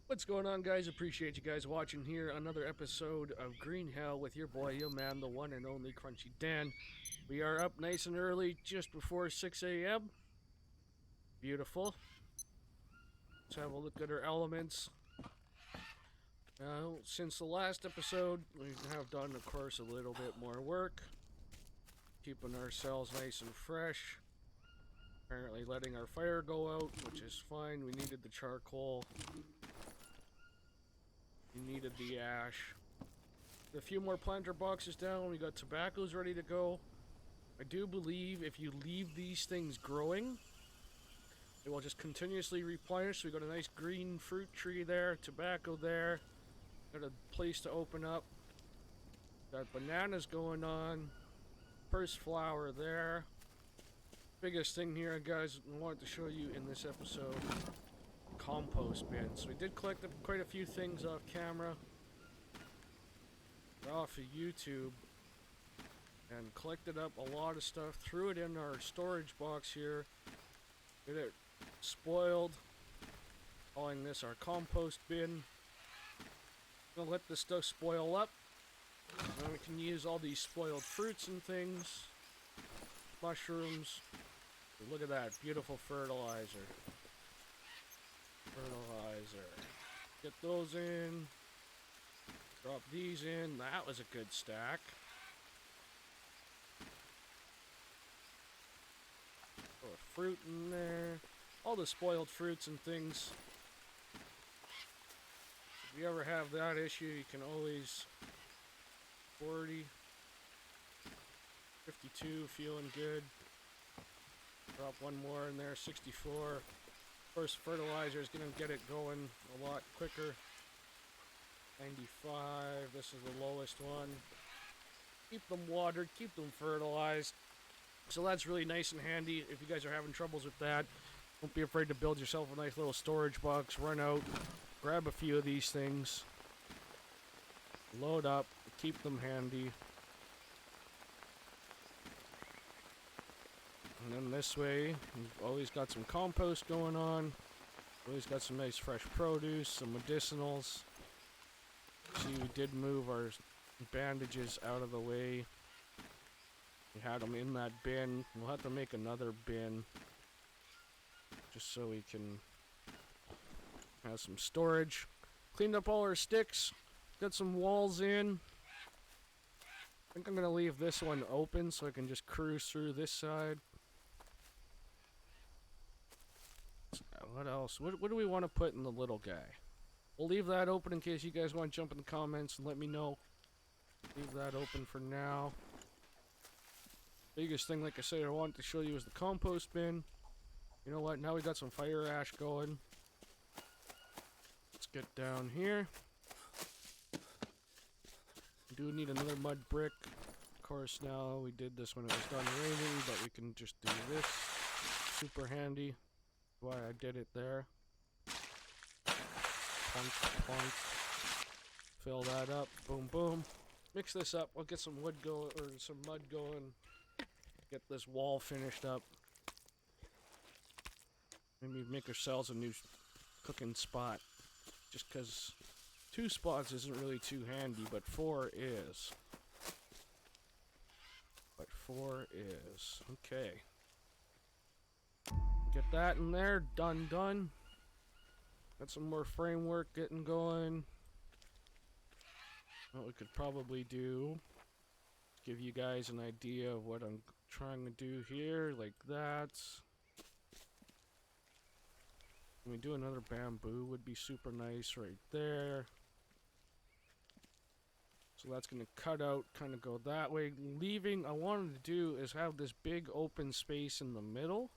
What's going on, guys? Appreciate you guys watching here. Another episode of Green Hell with your boy, your man, the one and only CrunchieDan. We are up nice and early, just before 6 a.m. Beautiful. Let's have a look at our elements. Since the last episode, we have done, of course, a little bit more work. Keeping ourselves nice and fresh. Apparently letting our fire go out, which is fine. We needed the charcoal. We needed the ash. A few more planter boxes down. We got tobaccos ready to go. I do believe if you leave these things growing, it will just continuously replenish. So we got a nice green fruit tree there, tobacco there. Got a place to open up. Got bananas going on. First flower there. Biggest thing here, guys, I wanted to show you in this episode. Compost bin. So we did collect quite a few things off camera, off of YouTube, and collected up a lot of stuff, threw it in our storage box here, get it spoiled, calling this our compost bin. Gonna let this stuff spoil up, and then we can use all these spoiled fruits and things, mushrooms. Look at that, beautiful fertilizer. Get those in. Drop these in. That was a good stack. Throw a fruit in there. All the spoiled fruits and things. If you ever have that issue, you can always 40, 52, feeling good. Drop one more in there, 64. Of course, fertilizer is going to get it going a lot quicker. 95, this is the lowest one. Keep them watered, keep them fertilized. So that's really nice and handy if you guys are having troubles with that. Don't be afraid to build yourself a nice little storage box. Run out, grab a few of these things. Load up, keep them handy. And then this way, we've always got some compost going on. Always got some nice fresh produce, some medicinals. See, we did move our bandages out of the way. We had them in that bin. We'll have to make another bin, just so we can have some storage. Cleaned up all our sticks. Got some walls in. I think I'm going to leave this one open so I can just cruise through this side. What else? What do we want to put in the little guy? We'll leave that open in case you guys want to jump in the comments and let me know. Leave that open for now. Biggest thing, like I said, I wanted to show you is the compost bin. You know what? Now we got some fire ash going. Let's get down here. We do need another mud brick. Of course, now we did this when it was done raining, but we can just do this. Super handy. Why I did it there. Plunk, plunk. Fill that up. Boom, boom. Mix this up. We'll get some wood going, or some mud going. Get this wall finished up. Maybe make ourselves a new cooking spot. Just because 2 spots isn't really too handy, but 4 is. Okay. Get that in there. Done. Got some more framework getting going. What we could probably do, give you guys an idea of what I'm trying to do here, like that. Can we do another bamboo? Would be super nice right there. So that's going to cut out, kind of go that way. Leaving, I wanted to do is have this big open space in the middle.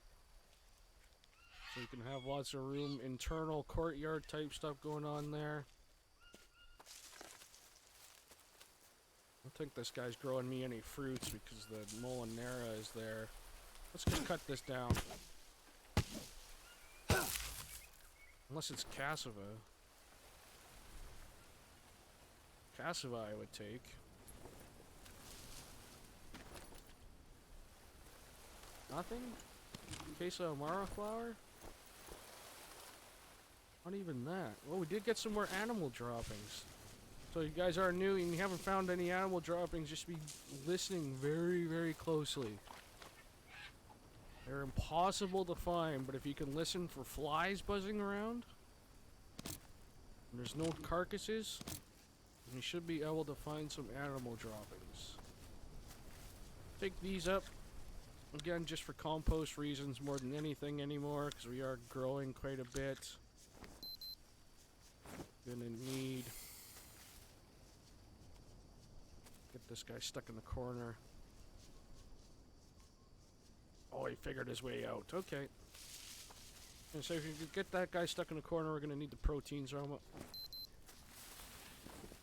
So you can have lots of room, internal courtyard type stuff going on there. I don't think this guy's growing me any fruits because the Molinera is there. Let's just cut this down. Unless it's cassava. Cassava I would take. Nothing? Queso Amara flower? Not even that. Well, we did get some more animal droppings. So you guys are new and you haven't found any animal droppings, just be listening very, very closely. They're impossible to find, but if you can listen for flies buzzing around, and there's no carcasses, you should be able to find some animal droppings. Take these up, again, just for compost reasons more than anything anymore, because we are growing quite a bit. Gonna need... Get this guy stuck in the corner. Oh, he figured his way out. Okay. And so if you could get that guy stuck in the corner, we're gonna need the proteins from it.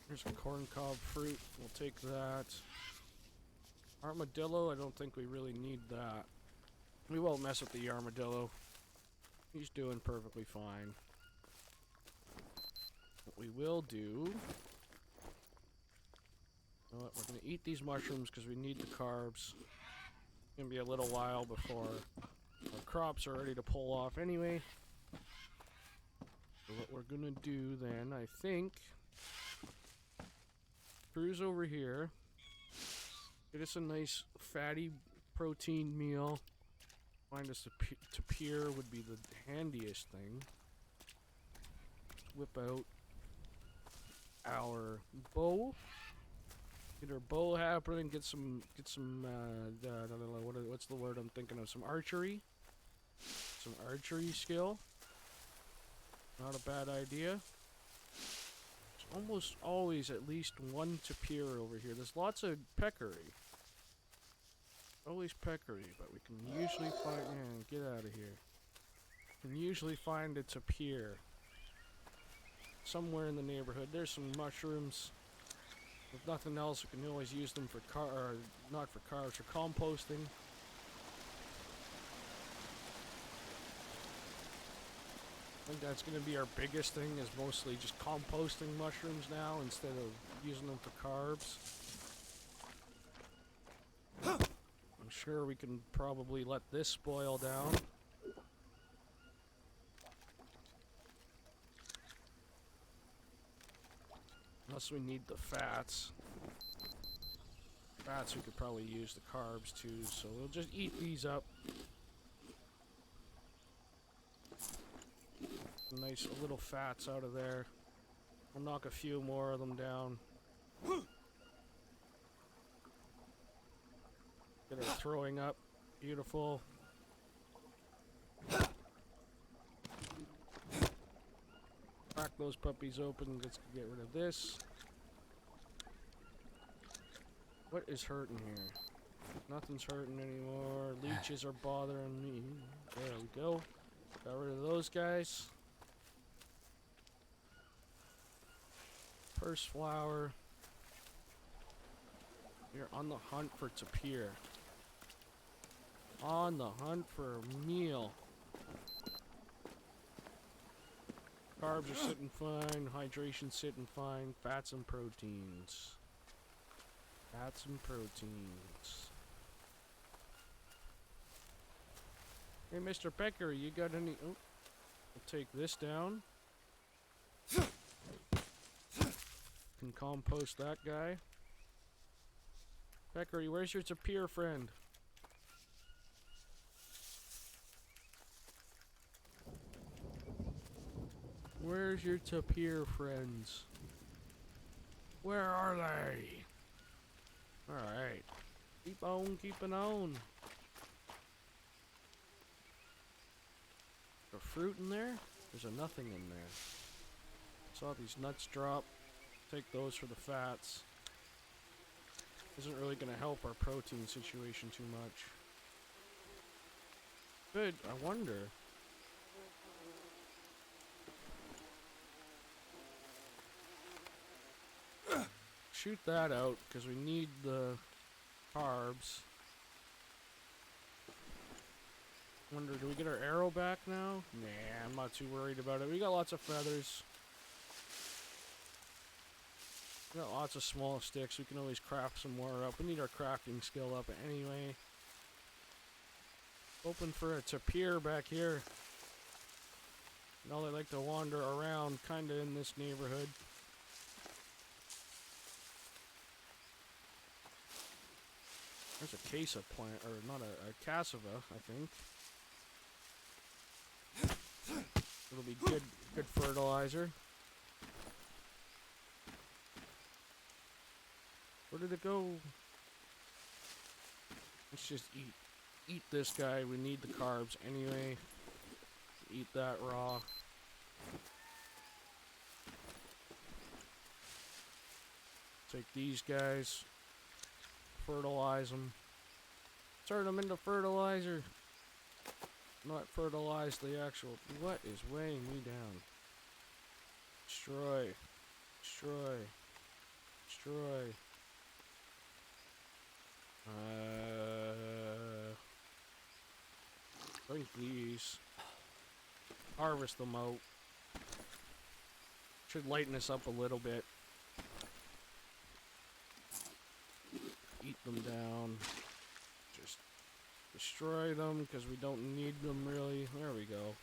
Here's a corn cob fruit. We'll take that. Armadillo, I don't think we really need that. We won't mess with the armadillo. He's doing perfectly fine. What we will do... You know what, we're going to eat these mushrooms because we need the carbs. It's going to be a little while before our crops are ready to pull off anyway. So what we're going to do then, I think... Cruise over here. Get us a nice fatty protein meal. Find us a tapir would be the handiest thing. Whip out our bow. Get our bow happening. Get some. What's the word I'm thinking of? Some archery. Some archery skill. Not a bad idea. There's almost always at least one tapir over here. There's lots of peccary. Always peccary, but we can usually find... Man, get out of here. We can usually find a tapir. Somewhere in the neighborhood. There's some mushrooms. If nothing else, we can always use them for not for carbs, for composting. I think that's going to be our biggest thing, is mostly just composting mushrooms now instead of using them for carbs. I'm sure we can probably let this boil down. Unless we need the fats. Fats, we could probably use the carbs too, so we'll just eat these up. Nice little fats out of there. We'll knock a few more of them down. Get her throwing up. Beautiful. Crack those puppies open. Let's get rid of this. What is hurting here? Nothing's hurting anymore. Leeches are bothering me. There we go. Got rid of those guys. Purse flower. We're on the hunt for tapir. On the hunt for a meal. Carbs are sitting fine, hydration sitting fine, fats and proteins. Fats and proteins. Hey, Mr. Pecker, you got any... Oh, we'll take this down. Can compost that guy. Peckery, where's your tapir friend? Where's your tapir friends? Where are they? Alright. Keep on keeping on. A fruit in there? There's a nothing in there. Saw these nuts drop. Take those for the fats. Isn't really going to help our protein situation too much. Good, I wonder. Shoot that out, because we need the carbs. Wonder, do we get our arrow back now? Nah, I'm not too worried about it. We got lots of feathers. We got lots of small sticks. We can always craft some more up. We need our crafting skill up anyway. Hoping for a tapir back here. Now they like to wander around kind of in this neighborhood. There's a Casa plant, or not a cassava, I think. It'll be good fertilizer. Where did it go? Let's just eat this guy. We need the carbs anyway. Eat that raw. Take these guys. Fertilize them. Turn them into fertilizer. Not fertilize the actual... What is weighing me down? Destroy. Destroy. Destroy. Drink these. Harvest them out. Should lighten us up a little bit. Eat them down. Just destroy them because we don't need them really. There we go.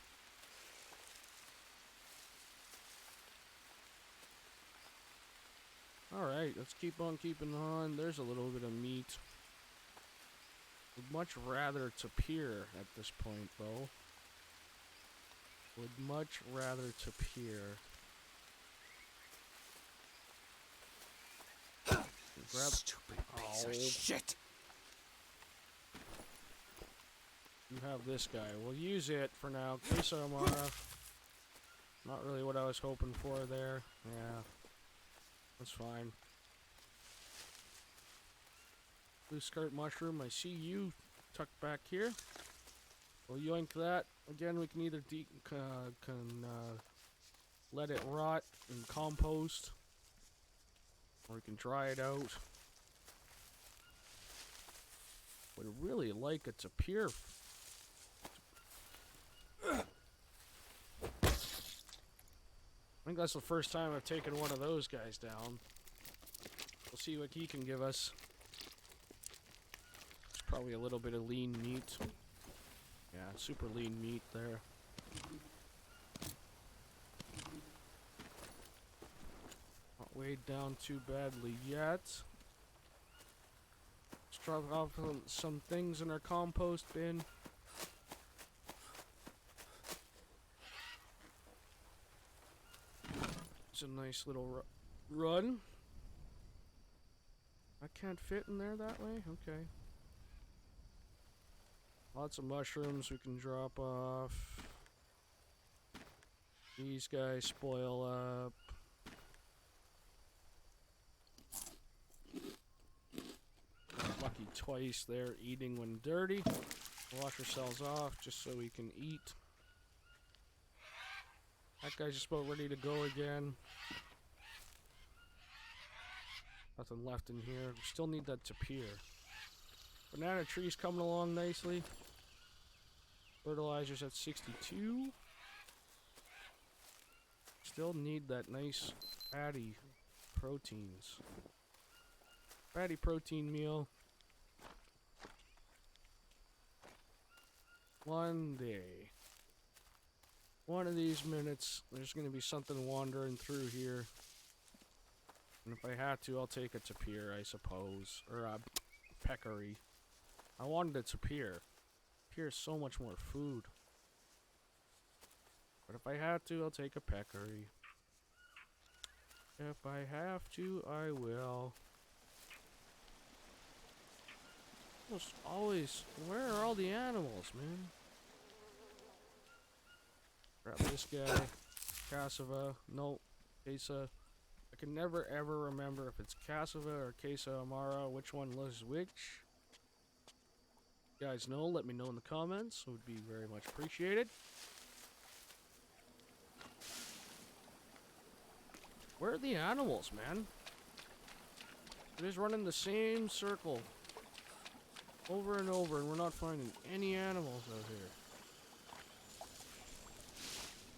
Alright, let's keep on keeping on. There's a little bit of meat. Would much rather Tapir at this point, though. Would much rather Tapir. Grab... Stupid piece of shit! You have this guy. We'll use it for now. Queso Amara. Not really what I was hoping for there. Yeah. That's fine. Blue skirt mushroom. I see you tucked back here. We'll yoink that. Again, we can either let it rot and compost, or we can dry it out. Would really like it to appear. I think that's the first time I've taken one of those guys down. We'll see what he can give us. There's probably a little bit of lean meat. Yeah, super lean meat there. Not weighed down too badly yet. Let's drop off some things in our compost bin. It's a nice little run. I can't fit in there that way? Okay. Lots of mushrooms we can drop off. These guys spoil up. Lucky twice there, eating when dirty. Wash ourselves off just so we can eat. That guy's just about ready to go again. Nothing left in here. We still need that Tapir. Banana tree's coming along nicely. Fertilizer's at 62. Still need that nice fatty proteins. Fatty protein meal. One day. One of these minutes, there's going to be something wandering through here. And if I had to, I'll take a Tapir, I suppose. Or a peccary. I wanted a Tapir. Tapir is so much more food. But if I had to, I'll take a peccary. If I have to, I will. Almost always. Where are all the animals, man? Grab this guy. Cassava. No. Casa. I can never ever remember if it's Cassava or Queso Amara. Which one was which? You guys know, let me know in the comments. It would be very much appreciated. Where are the animals, man? It is running the same circle over and over, and we're not finding any animals out here.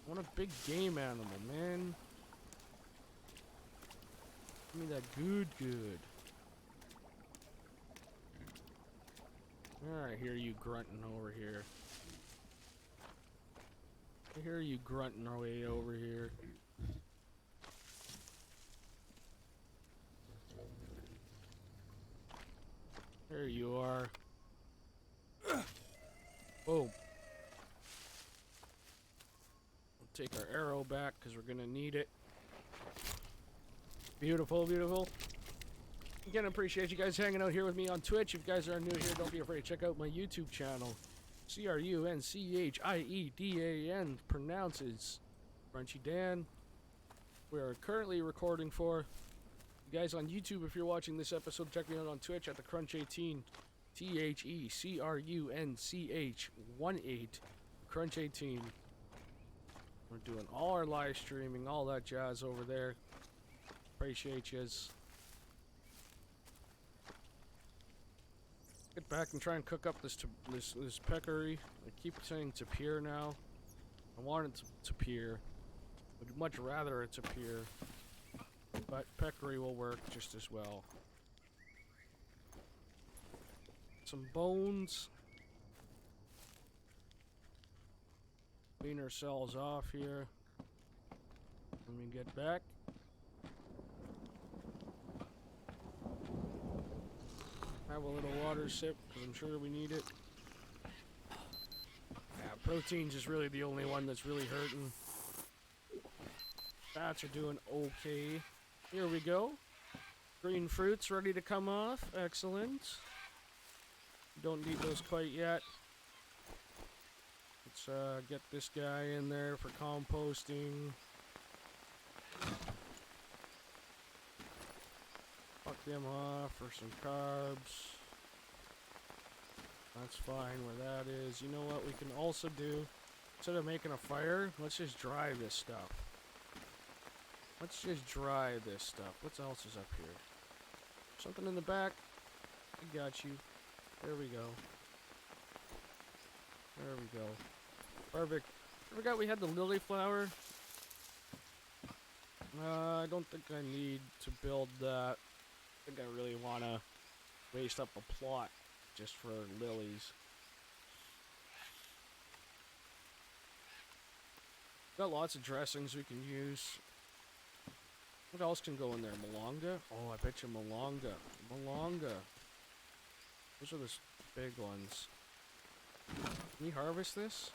I want a big game animal, man. Give me that good. Alright, hear you grunting over here. I hear you grunting our way over here. There you are. Boom. We'll take our arrow back because we're gonna need it. Beautiful, beautiful. Again, I appreciate you guys hanging out here with me on Twitch. If you guys are new here, don't be afraid to check out my YouTube channel. CrunchieDan pronounces CrunchieDan. We are currently recording for you guys on YouTube. If you're watching this episode, check me out on Twitch at the Crunch18. THECRUNCH18. Crunch18. We're doing all our live streaming, all that jazz over there. Appreciate yous. Get back and try and cook up this peccary. I keep saying tapir now. I want it to tapir. Would much rather it tapir, but peccary will work just as well. Some bones. Clean ourselves off here. When we get back. Have a little water sip, because I'm sure we need it. Yeah, protein's is really the only one that's really hurting. Fats are doing okay. Here we go. Green fruits ready to come off. Excellent. Don't need those quite yet. Let's get this guy in there for composting. Fuck them off for some carbs. That's fine where that is. You know what we can also do? Instead of making a fire, let's just dry this stuff. Let's just dry this stuff. What else is up here? Something in the back? I got you. There we go. There we go. Perfect. I forgot we had the lily flower. I don't think I need to build that. I think I really want to waste up a plot just for lilies. Got lots of dressings we can use. What else can go in there? Malanga? Oh, I bet you malanga. Malanga. Those are the big ones. Can we harvest this?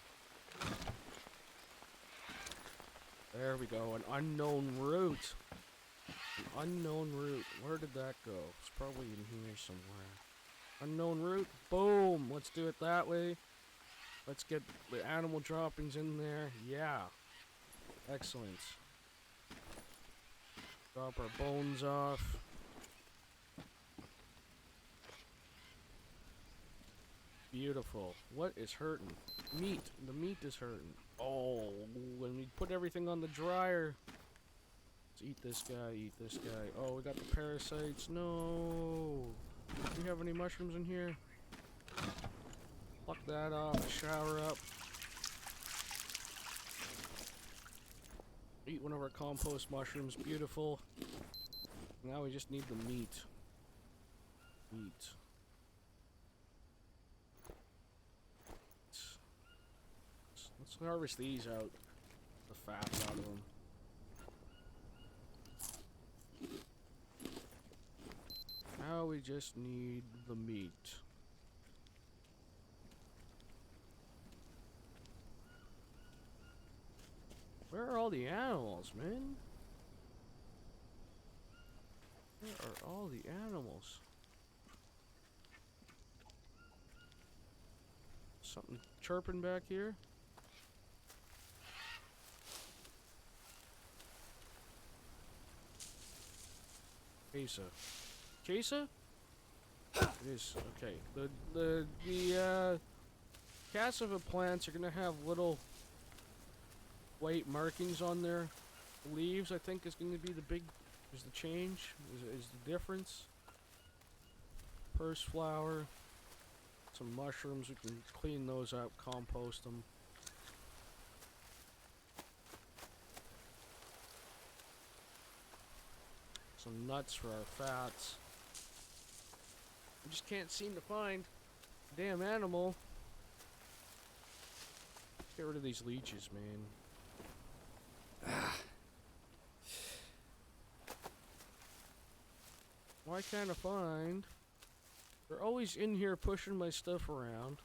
There we go. An unknown root. An unknown root. Where did that go? It's probably in here somewhere. Unknown root. Boom. Let's do it that way. Let's get the animal droppings in there. Yeah. Excellent. Drop our bones off. Beautiful. What is hurting? Meat. The meat is hurting. Oh, when we put everything on the dryer. Let's eat this guy, eat this guy. Oh, we got the parasites. No. Do we have any mushrooms in here? Pluck that off. Shower up. Eat one of our compost mushrooms. Beautiful. Now we just need the meat. Meat. Let's harvest these out. The fat out of them. Now we just need the meat. Where are all the animals, man? Where are all the animals? Something chirping back here? Casa. Casa? It is. Okay. The cassava plants are gonna have little white markings on their leaves. I think is going to be the change, is the difference. First flower, some mushrooms, we can clean those up, compost them. Some nuts for our fats. I just can't seem to find a damn animal. Get rid of these leeches, man. Why can't I find? They're always in here pushing my stuff around.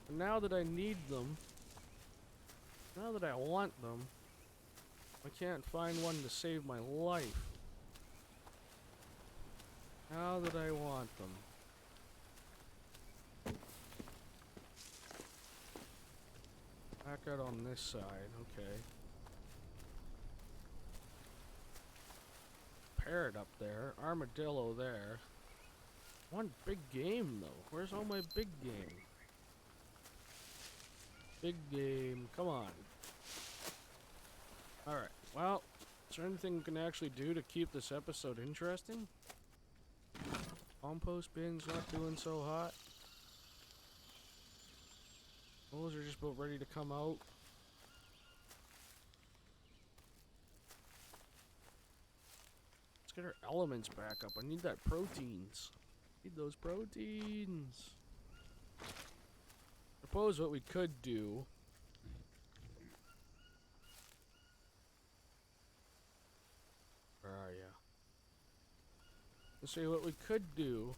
And now that I need them, now that I want them, I can't find one to save my life. Now that I want them. Back out on this side, okay. Parrot up there, armadillo there. One big game though. Where's all my big game? Big game, come on. Alright, well, is there anything we can actually do to keep this episode interesting? Compost bin's not doing so hot. Those are just about ready to come out. Let's get our elements back up. I need that proteins. Need those proteins. Suppose what we could do. Where are ya? Let's see what we could do.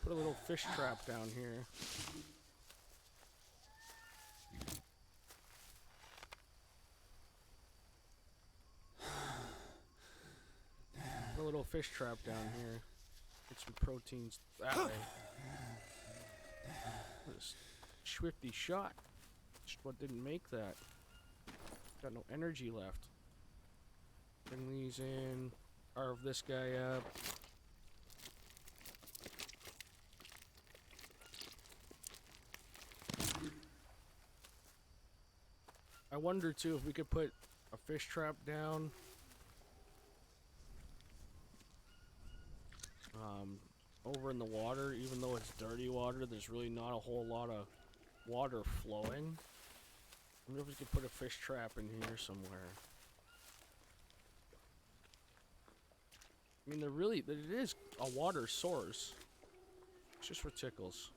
Put a little fish trap down here. Put a little fish trap down here. Get some proteins that way. This swifty shot. Just what didn't make that. Got no energy left. Bring these in. Carve this guy up. I wonder too if we could put a fish trap down. Over in the water, even though it's dirty water, there's really not a whole lot of water flowing. I wonder if we could put a fish trap in here somewhere. I mean, it is a water source. It's just for tickles.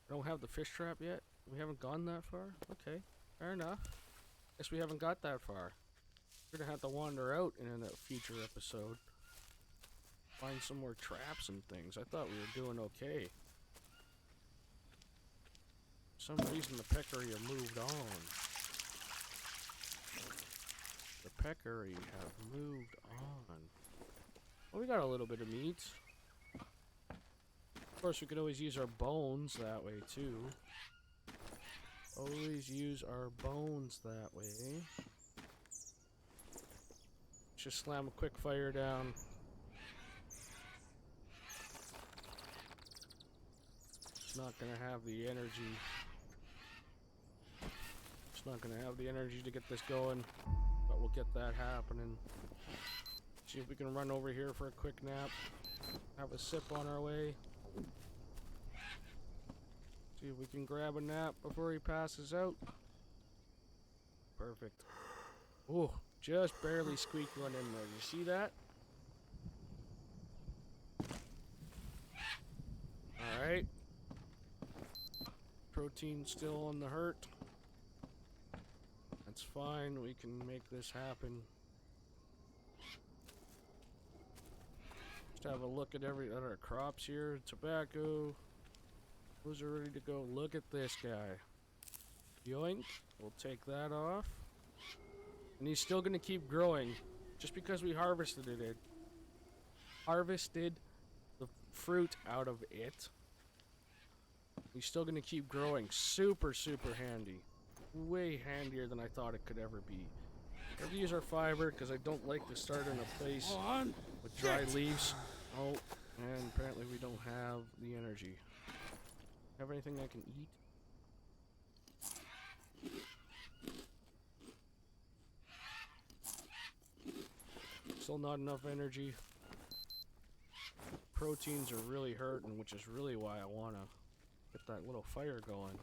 I don't have the fish trap yet? We haven't gone that far? Okay, fair enough. Guess we haven't got that far. We're gonna have to wander out in a future episode. Find some more traps and things. I thought we were doing okay. For some reason the peccary have moved on. The peccary have moved on. Well, we got a little bit of meat. Of course, we could always use our bones that way too. Always use our bones that way. Just slam a quick fire down. It's not gonna have the energy. It's not gonna have the energy to get this going, but we'll get that happening. See if we can run over here for a quick nap. Have a sip on our way. See if we can grab a nap before he passes out. Perfect. Ooh, just barely squeaked one in there. You see that? Alright. Protein still on the hurt. That's fine. We can make this happen. Just have a look at every other crops here. Tobacco. Those are ready to go. Look at this guy. Yoink. We'll take that off. And he's still going to keep growing. Just because we harvested it. Harvested the fruit out of it. He's still going to keep growing. Super, super handy. Way handier than I thought it could ever be. We're going to use our fiber because I don't like to start in a place with dry leaves. Oh, and apparently we don't have the energy. Have anything I can eat? Still not enough energy. Proteins are really hurting, which is really why I want to get that little fire going.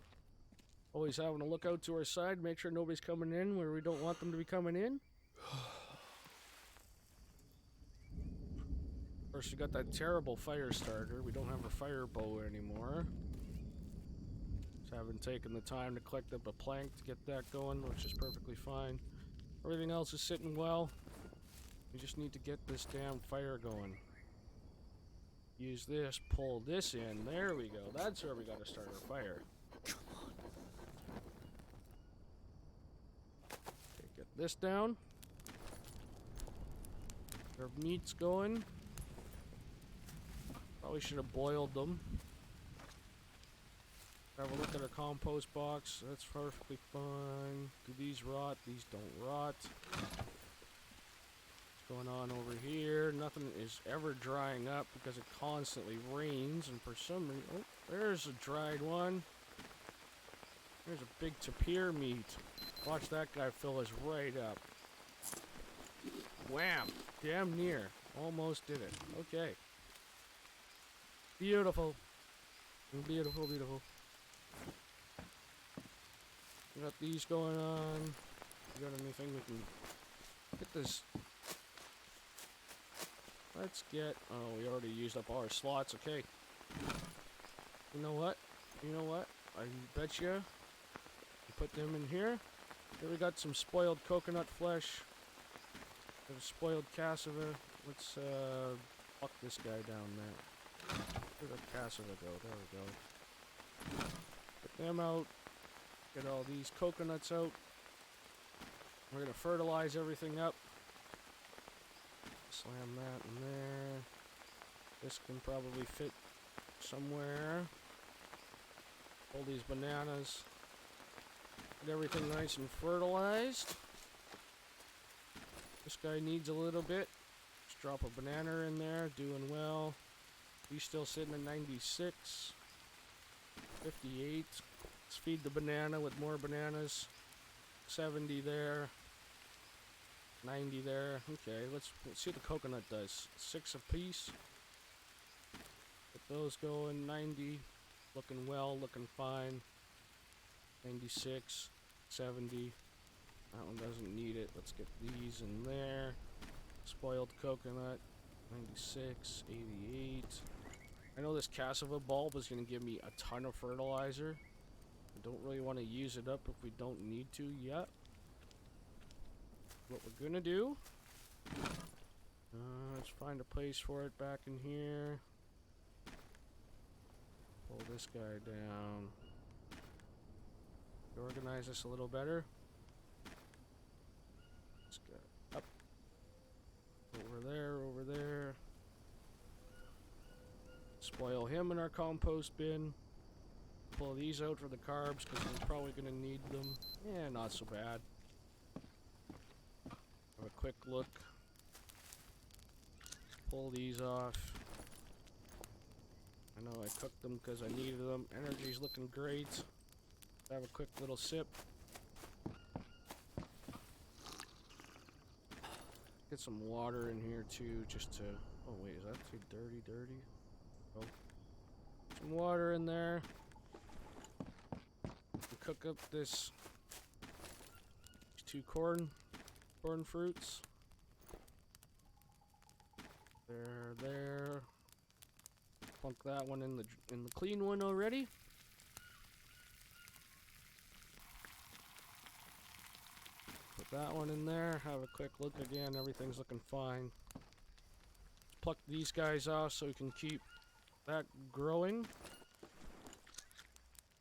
Always having to look out to our side, make sure nobody's coming in where we don't want them to be coming in. course, we got that terrible fire starter. We don't have a fire bow anymore. Just haven't taken the time to collect up a plank to get that going, which is perfectly fine. Everything else is sitting well. We just need to get this damn fire going. Use this, pull this in. There we go. That's where we gotta start our fire. Okay, get this down. Our meat's going. Probably should have boiled them. Have a look at our compost box. That's perfectly fine. Do these rot? These don't rot. What's going on over here? Nothing is ever drying up because it constantly rains, and for some reason... Oh, there's a dried one. There's a big tapir meat. Watch that guy fill us right up. Wham! Damn near. Almost did it. Okay. Beautiful. Beautiful, beautiful. We got these going on. We got anything we can get this? Let's get. Oh, we already used up all our slots. Okay. You know what? You know what? I bet you. Put them in here. Here we got some spoiled coconut flesh. Got a spoiled cassava. Let's fuck this guy down there. Where'd the cassava go? There we go. Get them out. Get all these coconuts out. We're gonna fertilize everything up. Slam that in there. This can probably fit somewhere. Pull these bananas. Get everything nice and fertilized. This guy needs a little bit. Just drop a banana in there. Doing well. He's still sitting at 96. 58. Let's feed the banana with more bananas. 70 there. 90 there. Okay, let's see what the coconut does. 6 apiece. Get those going. 90. Looking well, looking fine. 96. 70. That one doesn't need it. Let's get these in there. Spoiled coconut. 96. 88. I know this cassava bulb is going to give me a ton of fertilizer. I don't really want to use it up if we don't need to yet. What we're gonna do, let's find a place for it back in here. Pull this guy down. Organize this a little better. Let's go up. Over there, over there. Spoil him in our compost bin. Pull these out for the carbs because we're probably going to need them. Yeah, not so bad. Have a quick look. Pull these off. I know I cooked them because I needed them. Energy's looking great. Have a quick little sip. Get some water in here too, just to... Oh wait, is that too dirty? Oh. Some water in there. Cook up these 2 corn fruits. There. Plunk that one in the clean one already. Put that one in there. Have a quick look again. Everything's looking fine. Pluck these guys off so we can keep that growing.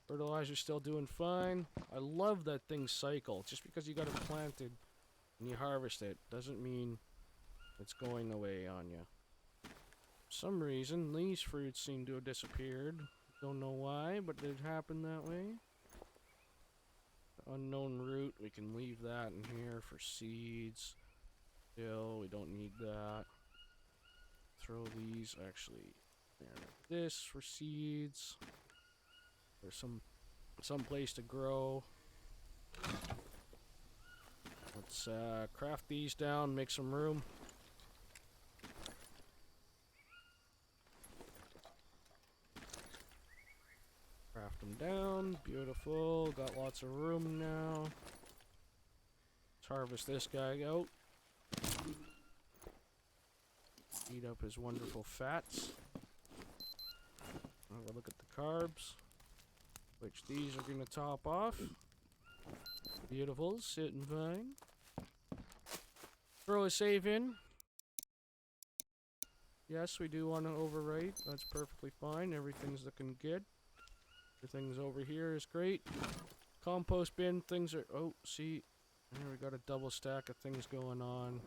Fertilizer's still doing fine. I love that thing cycle. Just because you got it planted and you harvest it doesn't mean it's going away on you. For some reason, these fruits seem to have disappeared. Don't know why, but it happened that way. The unknown root, we can leave that in here for seeds. Still, we don't need that. Throw these, actually, like this for seeds. There's some place to grow. Let's craft these down, make some room. Craft them down, beautiful. Got lots of room now. Let's harvest this guy out. eat up his wonderful fats. Have a look at the carbs, which these are going to top off. Beautiful, sitting fine. Throw a save in. Yes, we do want to overwrite. That's perfectly fine. Everything's looking good. Everything's over here is great. Compost bin, things are... Oh, see. Here we got a double stack of things going on.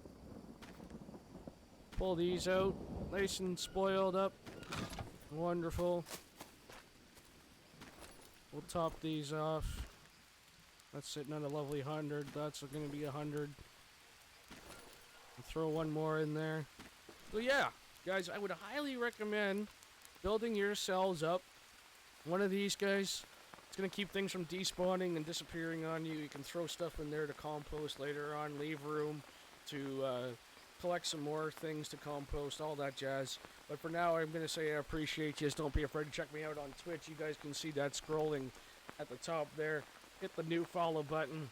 Pull these out. Nice and spoiled up. Wonderful. We'll top these off. That's sitting at a lovely 100. That's going to be 100. Throw one more in there. So yeah, guys, I would highly recommend building yourselves up one of these guys. It's going to keep things from despawning and disappearing on you. You can throw stuff in there to compost later on, leave room to collect some more things to compost, all that jazz. But for now, I'm going to say I appreciate you. Don't be afraid to check me out on Twitch. You guys can see that scrolling at the top there. Hit the new follow button,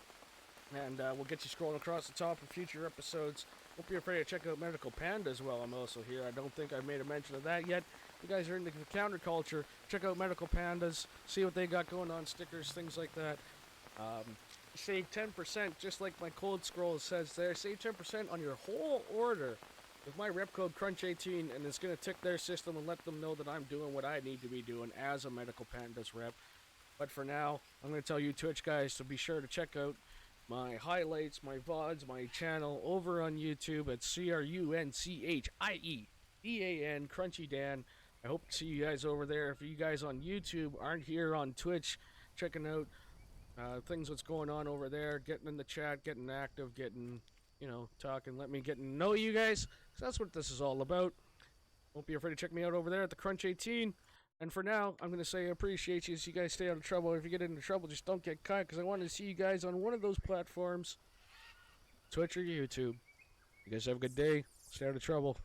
and we'll get you scrolling across the top for future episodes. Don't be afraid to check out Medical Panda as well. I'm also here. I don't think I've made a mention of that yet. If you guys are into the counterculture, check out Medical Pandas. See what they got going on, stickers, things like that. Save 10%, just like my code scroll says there. Save 10% on your whole order with my rep code CrunchieDan, and it's going to tick their system and let them know that I'm doing what I need to be doing as a Medical Pandas rep. But for now, I'm going to tell you Twitch guys to be sure to check out my highlights, my VODs, my channel over on YouTube at CrunchieDan, CrunchieDan. I hope to see you guys over there. If you guys on YouTube aren't here on Twitch, checking out things what's going on over there, getting in the chat, getting active, getting, you know, talking, let me get to know you guys, because that's what this is all about. Don't be afraid to check me out over there at the Crunch18. And for now, I'm going to say I appreciate you so you guys stay out of trouble. If you get into trouble, just don't get caught, because I want to see you guys on one of those platforms, Twitch or YouTube. You guys have a good day. Stay out of trouble.